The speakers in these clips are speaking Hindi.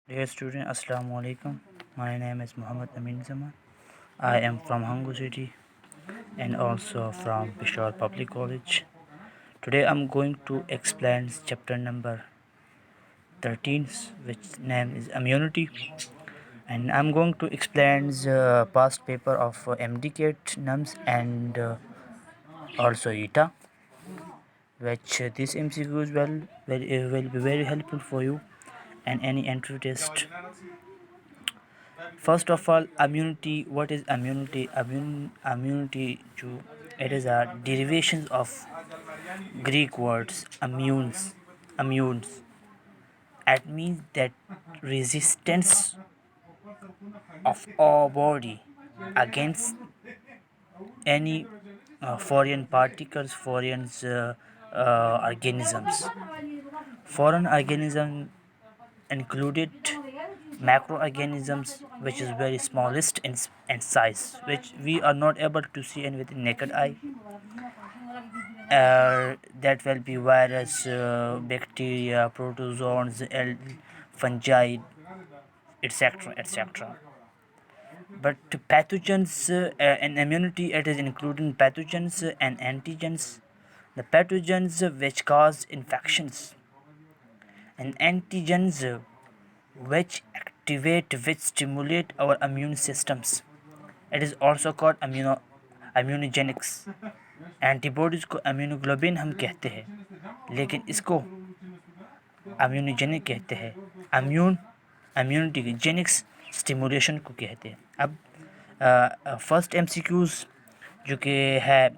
Dear student, Assalamu alaikum. My name is Muhammad Amin Zaman. I am from Hangu City and also from Peshawar Public College. Today I'm going to explain chapter number 13, which name is immunity, and I'm going to explain the past paper of MDCAT, NUMS, and also ETA, which this MCQs will be very helpful for you and any entry test. First of all, immunity. What is immunity? Immunity it is a derivation of Greek words immunes. It means that resistance of our body against any foreign particles, foreign organisms. Foreign organism included macroorganisms, which is very smallest in size, which we are not able to see with the naked eye. That will be virus, bacteria, protozoans, fungi, etc., etc. But pathogens and immunity, it is including pathogens and antigens. The pathogens which cause infections, and antigens which activate, which stimulate our immune systems. It is also called immunogenics. Antibodies को इम्यूनोग्लोबिन हम कहते हैं, लेकिन इसको इम्यूनोजेनिक कहते हैं। इम्यूनिटी जेनिक्स स्टिमुलेशन को कहते हैं। अब फर्स्ट एमसीक्यूज़ जो कि है,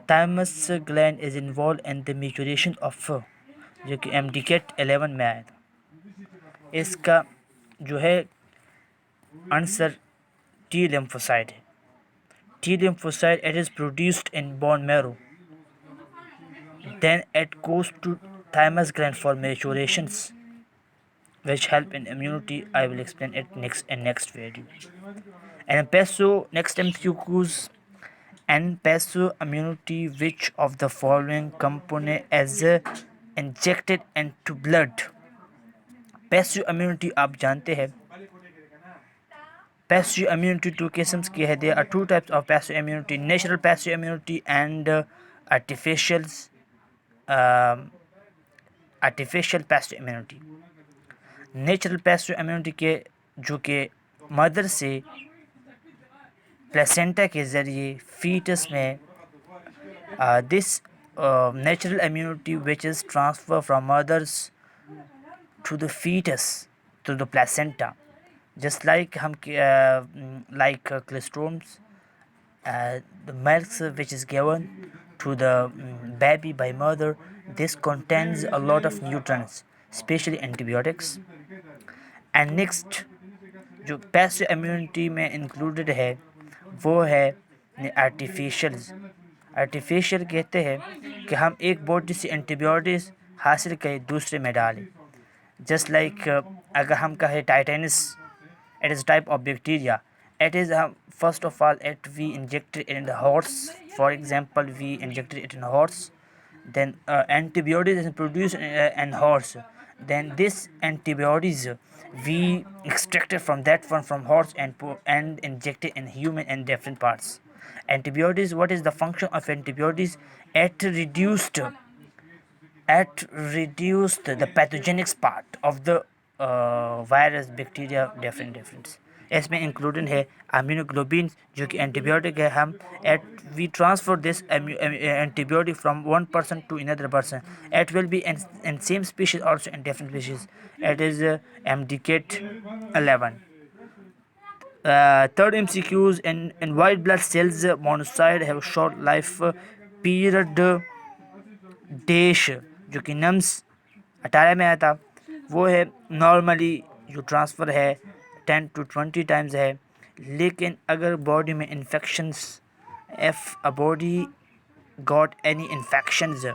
thymus gland is involve in the maturation of, जो कि एमडीकेट 11 में आया था। इसका जो है आंसर टी लिम्फोसाइट है। T lymphocyte, it is produced in bone marrow. Then it goes to thymus gland for maturations, which help in immunity. I will explain it next video. And next MCQs. And passive immunity, which of the following component is injected into blood? Passive immunity आप जानते हैं। Passive immunity, two cases की है। There are two types of passive immunity: natural passive immunity and artificial passive immunity. Natural passive immunity के जो कि मदर से प्लेसेंटा के ज़रिए फीटस में this natural immunity which is transferred from mothers to the fetus to the placenta, just like clostrums, the milk which is given to the baby by mother. This contains a lot of nutrients, especially antibiotics. And next जो पैसिव इम्यूनिटी में इंक्लूडेड है वो है आर्टिफिशियल कहते हैं कि हम एक बॉडी से एंटीबायोटिक्स हासिल करें दूसरे में डालें। जस्ट लाइक अगर हम कहें टाइटेनस, it is type of bacteria. It is first of all we injected it in the horse. For example, we injected it in a horse. Then antibiotics is produced in horse. Then this antibiotics we extracted from that one from horse and injected in human and different parts. Antibiotics, what is the function of antibiotics? It reduced the pathogenic part of the virus, bacteria, different. इसमें इंक्लूडेड है इम्यूनोग्लोबिन जो कि एंटीबायोटिक है। हम we transfer this antibiotic from one person to another person. It will be in same species, also in different species. It is MDCAT 11. Third MCQs. In white blood cells, monocyte have short life period dash, जो कि नम्स 18 में आया था। वो है नॉर्मली जो ट्रांसफ़र है 10 to 20 टाइम्स है। लेकिन अगर बॉडी में infections, if a body got any infections,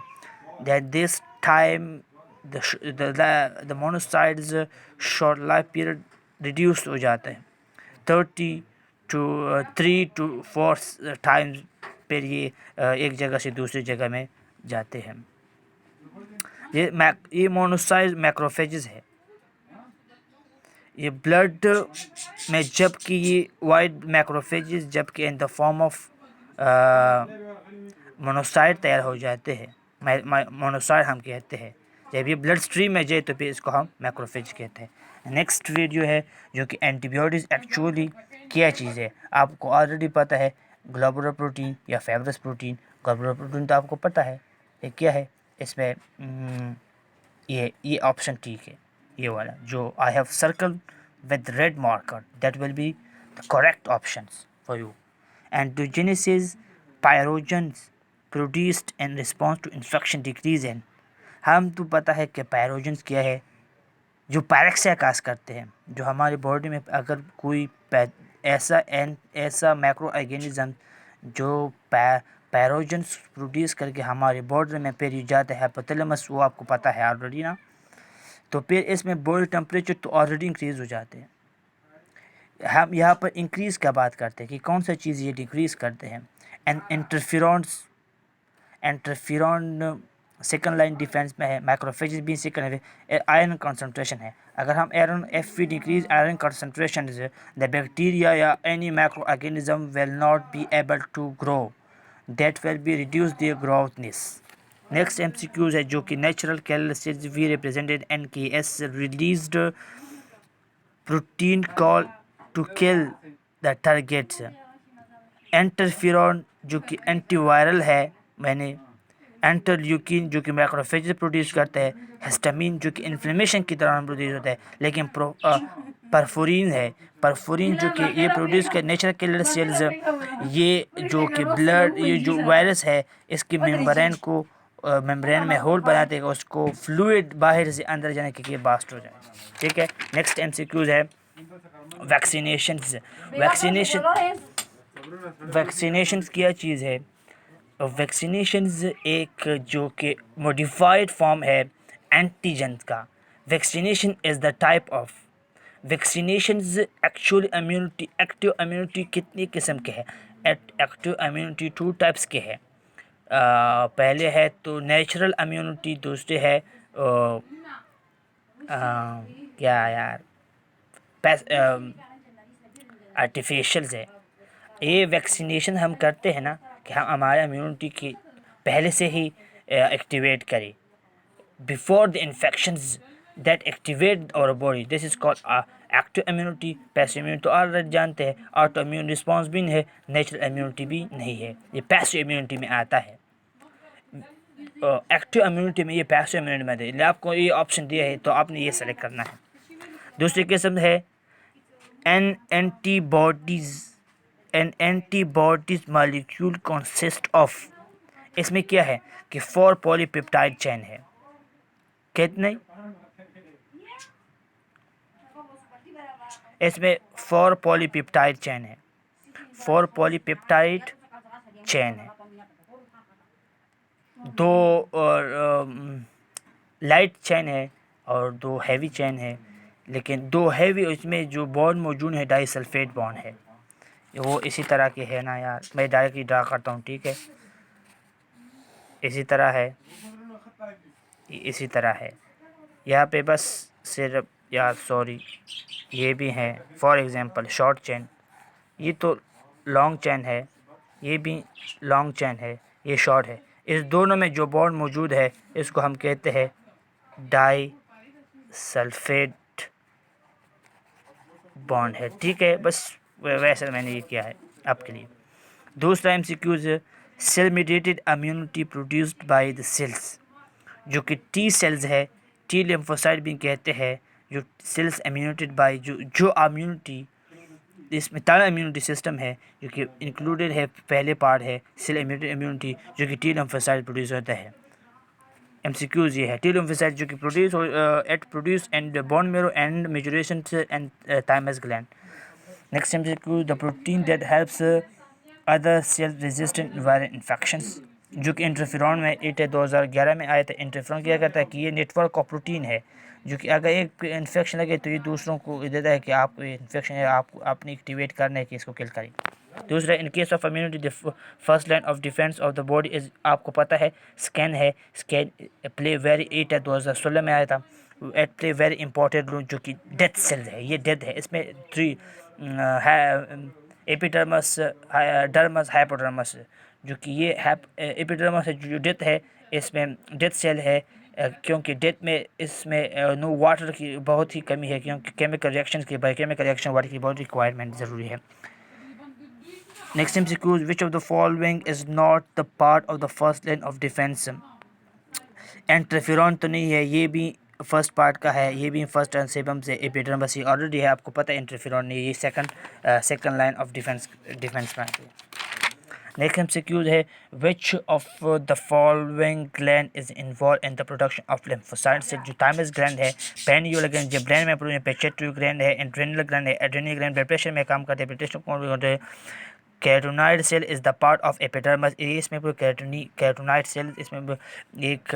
that this time the monocytes short life period reduced हो जाता है। 30 to 3 to 4 टाइम्स पर ये एक जगह से दूसरी जगह में जाते हैं। ये मोनोसाइट मैक्रोफेजेस है। ये ब्लड में जबकि ये वाइट मैक्रोफेजेस जबकि in the form of monocyte तैयार हो जाते हैं, मोनोसाइट हम कहते हैं। जब ये ब्लड स्ट्रीम में जाए तो फिर इसको हम मैक्रोफेज कहते हैं। नेक्स्ट वीडियो है जो कि एंटीबॉडीज़ एक्चुअली क्या चीज़ है। आपको ऑलरेडी पता है ग्लोबुलर प्रोटीन या फाइब्रस प्रोटीन। ग्लोबुलर प्रोटीन तो आपको पता है ये क्या है। इसमें ये ऑप्शन ठीक है, ये वाला जो I have circle with red marker, that will be the correct options for you. Endogenous pyrogens produced in response to infection decrease in. हम तो पता है कि पायरोजन्स क्या है, जो पायरेक्सिया काज करते हैं, जो हमारी बॉडी में अगर कोई ऐसा मैक्रो ऑर्गेनिज्म जो पैरोजन्स प्रोड्यूस करके हमारे बॉडी में फिर जाता है हाइपोथैलेमस, वो आपको पता है ऑलरेडी ना। तो फिर इसमें बॉडी टेम्परेचर तो ऑलरेडी इंक्रीज़ हो जाते हैं। हम यहाँ पर इंक्रीज़ का बात करते हैं कि कौन सा चीज़ ये डिक्रीज़ करते हैं। एंड इंटरफिरॉन सेकंड लाइन डिफेंस में है, मैक्रोफेजेस भी सेकंड है। आयरन कंसंट्रेशन है, अगर हम iron Fe decrease iron concentration the bacteria या any micro organism will not be able to grow, that will be reduce their growthness. Next MCQs है जो कि natural killer cells we represented NKS released protein call to kill the targets. Interferon जो कि एंटीवायरल है, मैंने इंटरल्यूकिन जो कि मैक्रोफेजेस प्रोड्यूस करता है, हिस्टामिन जो कि इन्फ्लेमेशन की तरह प्रोड्यूस होता है, लेकिन परफोरिन है, परफोरिन जो कि ये प्रोड्यूस कर नेचुरल किलर सेल्स। ये जो कि ब्लड, ये जो वायरस है इसकी मेम्ब्रेन को मेम्ब्रेन में होल बना देगा, उसको फ्लूइड बाहर से अंदर जाने के लिए बास्ट हो जाए। ठीक है। नेक्स्ट MCQs है वैक्सीनेशन क्या चीज़ है। वैक्सीनेशंस एक जो कि मॉडिफाइड फॉर्म है एंटीजन का। Vaccination is the type of vaccinations. Actual immunity, active immunity कितनी किस्म के हैं। एक्टिव इम्यूनिटी 2 टाइप्स के हैं। पहले है तो नेचुरल इम्यूनिटी, दूसरे है क्या यार आर्टिफिशियल है। ये वैक्सीनेशन हम करते हैं ना कि हम हमारे इम्यूनिटी की पहले से ही एक्टिवेट करें before the infections that activate our body, this is called active immunity. Passive immunity तो ऑलरेडी जानते हैं, ऑटो इम्यून रिस्पॉन्स भी नहीं है, नेचुरल इम्यूनिटी भी नहीं है, ये पैसिव इम्यूनिटी में आता है। एक्टिव इम्यूनिटी में, ये पैसिव इम्यूनिटी में आता है। आपको ये ऑप्शन दिया है तो आपने ये सेलेक्ट करना है। दूसरी किस्म है an antibodies molecule consist of. इसमें क्या है कि 4 पॉलीपेप्टाइड चेन है। कितने? इसमें 4 पॉलीपेप्टाइड चेन है, 4 पॉलीपेप्टाइड चेन है। 2 लाइट चेन है और 2 हैवी चेन है, लेकिन 2 हैवी इसमें जो बॉन्ड मौजूद है डाइसल्फेट बॉन्ड है, वो इसी तरह के है ना यार, मैं डायरेक्टली ड्रा करता हूँ। ठीक है, इसी तरह है, इसी तरह है यहाँ पे बस सिर्फ यार सॉरी ये भी है। फॉर एग्जांपल शॉर्ट चेन, ये तो लॉन्ग चेन है, ये भी लॉन्ग चेन है, ये शॉर्ट है। इस दोनों में जो बॉन्ड मौजूद है इसको हम कहते हैं डाई सल्फेट बॉन्ड है। ठीक है, बस वैसे मैंने ये किया है आपके लिए। दूसरा MCQs cell mediated immunity produced by the cells, जो कि T सेल्स है, T लिम्फोसाइट भी कहते हैं, जो सेल्स इम्यूनेटेड बाय जो इम्यूनिटी, इसमें तारा इम्यूनिटी सिस्टम है जो कि इंक्लूडेड है। पहले पार्ट है सेल इम्यूनिटी जो कि T लिम्फोसाइट प्रोड्यूस होता है। MCQs ये है T लिम्फोसाइट जो कि produce and bone marrow and maturation and thymus gland. Next MCQ the protein that helps other cell resistant viral infections, जो कि इंटरफेरॉन में 2011 में आया था। इंटरफेरॉन क्या करता है कि ये नेटवर्क ऑफ प्रोटीन है जो कि अगर एक इन्फेक्शन लगे तो ये दूसरों को देता है कि आपको ये इन्फेक्शन है, आपको अपनी एक्टिवेट करना है कि इसको किल करें। दूसरा, in case of immunity the first line of defence of the body is, आपको पता है स्कैन है, स्कैन प्ले वेरी 8 है 2016 में आया था। At play very important role, जो कि डेथ सेल है, ये डेथ है। इसमें थ्री है, एपिडर्मस, डर्मस, हाइपोडर्मस, जो कि ये एपिडर्मस है जो डेथ है, इसमें डेथ सेल है। क्योंकि डेथ में इसमें नो वाटर की बहुत ही कमी है, क्योंकि केमिकल रिएक्शन की बायोकेमिकल रिएक्शन वाटर की बहुत रिक्वायरमेंट ज़रूरी है। Next MCQ, which of the following is not the part of the first line of defence. Interferon तो नहीं है, ये भी फर्स्ट पार्ट का है, ये भी फर्स्ट सेबम से एपिडर्मस ऑलरेडी है, आपको पता है इंटरफेरॉन नहीं, ये सेकंड लाइन ऑफ डिफेंस में आती है। नेक्स्ट MCQ है, which of the following gland is involve in the production of lymphocyte cell. जो थाइमस ग्लैंड है, पेनियोल ग्लैंड जो ब्रेन में प्रोड्यूस, पेट्यूटरी ग्लैंड है, एड्रेनल ग्लैंड है, एड्रेनल ग्लैंड ब्लड प्रेशर में काम करते हैं, ब्लड प्रेशर कौन होते हैं। Carotenoid cell is the part of epidermis, इसमें कैरोनाइड सेल, इसमें एक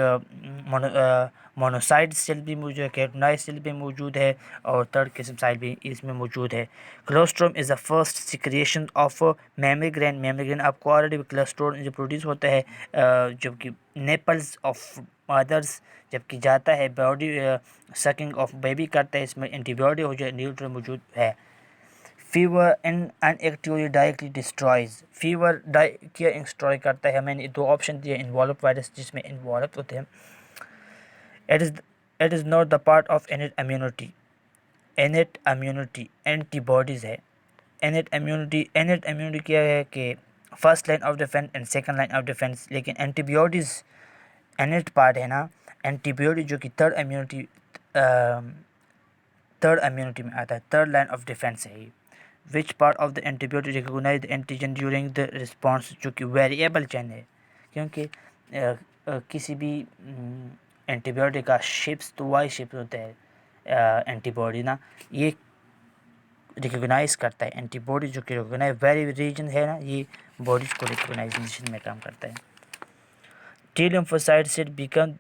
मोनोसाइड सेल भी मौजूद है, कैरोनाइड सेल भी मौजूद है, और थर्ड किस्म साइड भी इसमें मौजूद है। Colostrum is the first secretion of mammary gland, mammary gland आपको ऑलरेडी कोलेस्ट्रॉल जो प्रोड्यूस होता है जबकि नेपल्स ऑफ मदर्स जबकि जाता है बॉडी सकिंग ऑफ बेबी करता है, इसमें एंटीबॉडी हो जाए न्यूट्रल मौजूद है। Fever and inactively directly destroys, fever क्या डिस्ट्रॉय करता है, मैंने दो ऑप्शन दिए, इन्वॉल्व वायरस जिसमें इन्वॉल्व होते हैं। It is not the part of innate immunity, innate immunity antibodies है। इनेट इम्यूनिटी क्या है कि first line of defence and second line of defence, लेकिन एंटीबॉडीज़ इनेट पार्ट है ना, एंटीबॉडी जो कि थर्ड इम्यूनिटी में आता है, थर्ड लाइन ऑफ डिफेंस है ये। Which part of the antibody recognize antigen during the response, जो कि वेरिएबल चेन है, क्योंकि किसी भी एंटीबॉडी का शेप्स तो वाई शेप होता है, एंटीबॉडी ना ये रिकॉग्नाइज करता है, एंटीबॉडी जो कि रिकॉग्नाइज वेरी रीजन है ना, ये बॉडीज को रिकॉग्नाइजेशन में काम करता है। T lymphocyte cell become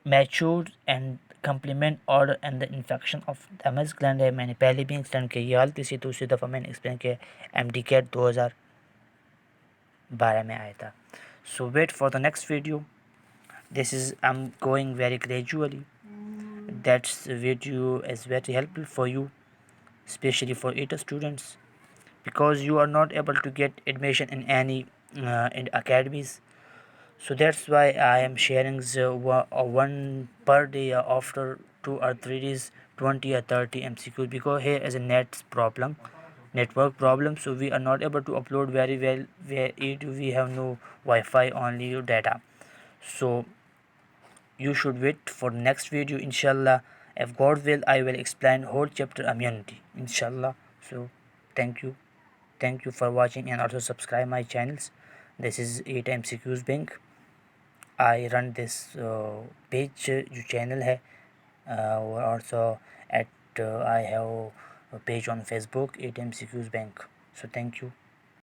mature and complement order and the infection of thymus gland है, मैंने पहले भी एक्सप्लेन किया, ये हाल तीसरी दूसरी दफ़ा मैंने एक्सप्लेन किया, MD कैट 2012 में आया था। So wait for the next video, this is I am going very gradually, that's video is very helpful for you, especially for ETA students, because you are not able to get admission in any in academies. So that's why I am sharing the one per day after 2 or 3 days 20 or 30 MCQs, because here is a network problem, so we are not able to upload very well where we have no Wi-Fi, only data. So you should wait for the next video, inshallah. If God will, I will explain whole chapter immunity, inshallah. So thank you for watching, and also subscribe my channels. This is 8 MCQs Bank. I run this page जो channel है, और also at I have a page on Facebook, 8 MCQs Bank. So thank you.